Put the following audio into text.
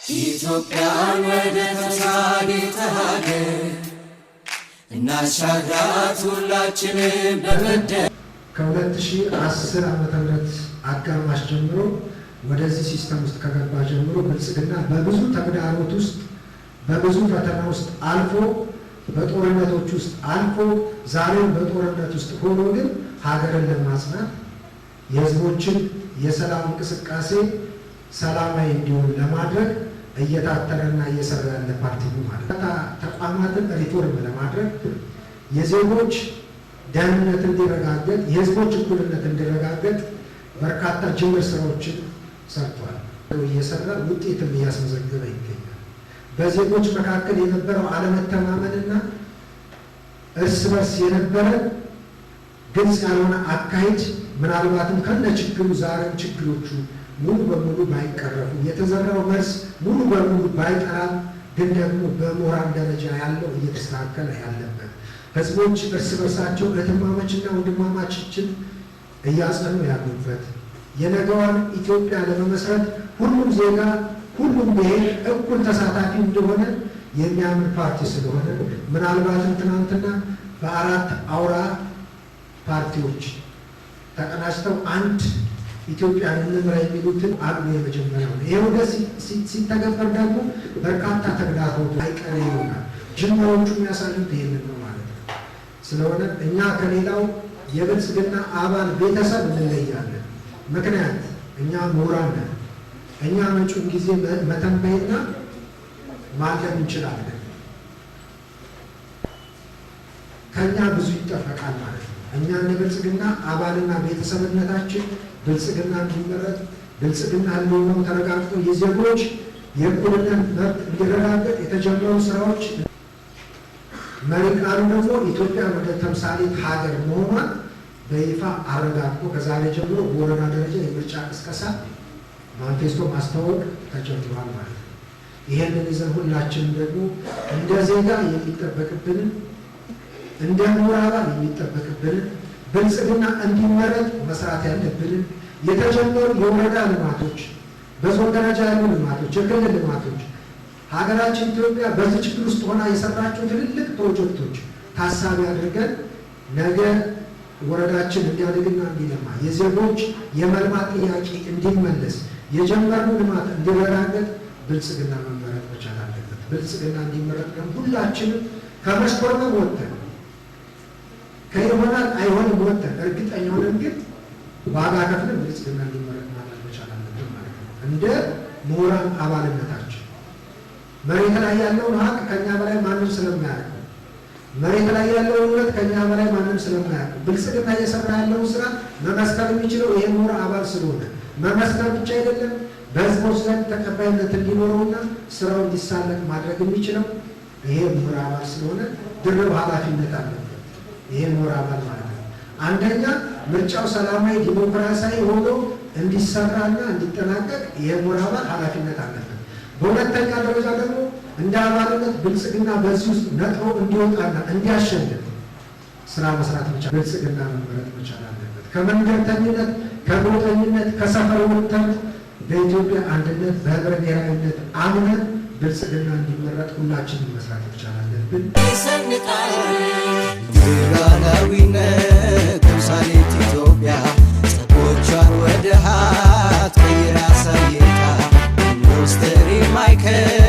ኢትዮጵያን ወደ ተምሳሌተ ሀገር እናሻግራት ሁላችንም በመደመር። ከ2010 ዓ.ም አጋማሽ ጀምሮ ወደዚህ ሲስተም ውስጥ ከገባ ጀምሮ ብልጽግና በብዙ ተግዳሮት ውስጥ በብዙ ፈተና ውስጥ አልፎ በጦርነቶች ውስጥ አልፎ ዛሬም በጦርነት ውስጥ ሆኖ ግን ሀገርን ለማጽናት የህዝቦችን የሰላም እንቅስቃሴ ሰላማዊ እንዲሆን ለማድረግ እየታተረና እየሰራ ያለ ፓርቲ ነው ማለት ነው። ተቋማትን ሪፎርም ለማድረግ የዜጎች ደህንነት እንዲረጋገጥ፣ የህዝቦች እኩልነት እንዲረጋገጥ በርካታ ጅምር ስራዎችን ሰርቷል። እየሰራ ውጤትም እያስመዘገበ ይገኛል። በዜጎች መካከል የነበረው አለመተማመንና እርስ በርስ የነበረ ግልጽ ያልሆነ አካሄድ ምናልባትም ከነ ችግሩ ዛሬም ችግሮቹ ሙሉ በሙሉ ባይቀረፉ የተዘራው መርስ ሙሉ በሙሉ ባይጠራም ግን ደግሞ በሞራል ደረጃ ያለው እየተስተካከለ ያለበት ህዝቦች እርስ በርሳቸው እህትማማችና ወንድማማችን እያጸኑ ያሉበት የነገዋን ኢትዮጵያ ለመመስረት ሁሉም ዜጋ ሁሉም ብሔር እኩል ተሳታፊ እንደሆነ የሚያምን ፓርቲ ስለሆነ ምናልባትም ትናንትና በአራት አውራ ፓርቲዎች ተቀናጅተው አንድ ኢትዮጵያን እንምራ የሚሉትን አንዱ የመጀመሪያው ነው። ይሄ ወደ ሲተገበር ደግሞ በርካታ ተግዳሮት አይቀሬ ይሆናል። ጅምሮቹ የሚያሳዩት ይህንን ነው ማለት ነው። ስለሆነ እኛ ከሌላው የብልጽግና አባል ቤተሰብ እንለያለን። ምክንያት እኛ ምሁራን ነን። እኛ መጪውን ጊዜ መተንበይና ማለም እንችላለን። ከኛ ብዙ ይጠበቃል ማለት ነው። እኛ እንደ ብልጽግና አባልና ቤተሰብነታችን ብልጽግና እንዲመረጥ ብልጽግና ህልውናው ተረጋግጦ የዜጎች የእኩልነት መብት እንዲረጋገጥ የተጀመሩ ስራዎች መሪ ቃሉ ደግሞ ኢትዮጵያ ወደ ተምሳሌት ሀገር መሆኗን በይፋ አረጋግጦ ከዛሬ ጀምሮ በወረዳ ደረጃ የምርጫ ቅስቀሳ ማንፌስቶ ማስተዋወቅ ተጀምሯል ማለት ነው። ይሄንን ይዘን ሁላችንም ደግሞ እንደ ዜጋ የሚጠበቅብንን እንደ ምሁር አባል የሚጠበቅብንን ብልጽግና እንዲመረጥ መስራት ያለብንን የተጀመሩ የወረዳ ልማቶች፣ በዞን ደረጃ ያሉ ልማቶች፣ የክልል ልማቶች ሀገራችን ኢትዮጵያ በዚህ ችግር ውስጥ ሆና የሰራቸው ትልልቅ ፕሮጀክቶች ታሳቢ አድርገን ነገ ወረዳችን እንዲያድግና እንዲለማ የዜጎች የመልማት ጥያቄ እንዲመለስ የጀመርነው ልማት እንዲረጋገጥ ብልጽግና መመረጥ መቻል አለበት። ብልጽግና እንዲመረጥ ደግሞ ሁላችንም ከመስኮርመም ወጥተን ከይሆናል አይሆንም ወጥተን እርግጠኛ ሆነን ግን ዋጋ ከፍለን ብልጽግና እንዲመረጥ ማድረግ መቻል አለብን ማለት ነው። እንደ ምሁራን አባልነታችን መሬት ላይ ያለውን ሀቅ ከኛ በላይ ማንም ስለማያውቅ፣ መሬት ላይ ያለውን እውነት ከኛ በላይ ማንም ስለማያውቅ ብልጽግና እየሰራ ያለውን ስራ መመስከር የሚችለው ይሄ ምሁር አባል ስለሆነ መመስከር ብቻ አይደለም በህዝቦች ዘንድ ተቀባይነት እንዲኖረውና ስራው እንዲሳለጥ ማድረግ የሚችለው ይሄ ምሁር አባል ስለሆነ ድርብ ኃላፊነት አለበት። ይሄ ምሁር አባል ማለት ነው። አንደኛ ምርጫው ሰላማዊ ዲሞክራሲያዊ ሆኖ እንዲሰራና እንዲጠናቀቅ ይሄ ምሁር አባል ኃላፊነት አለበት። በሁለተኛ ደረጃ ደግሞ እንደ አባልነት ብልጽግና በዚህ ውስጥ ነጥሮ እንዲወጣና እንዲያሸንፍ ስራ መስራት መቻል ብልጽግና መመረጥ መቻል አለበት። ከመንደርተኝነት ከጎጠኝነት ከሰፈር ወጥተን በኢትዮጵያ አንድነት በህብረ ብሔራዊነት አምነን ብልጽግና እንዲመረጥ ሁላችንም መስራት መቻል አለብን። ሉዓላዊነት ተምሳሌት ኢትዮጵያ ጸጎቿን ወደ ሀት ቀይራ ሳይታ ኢንዱስትሪ ማዕከል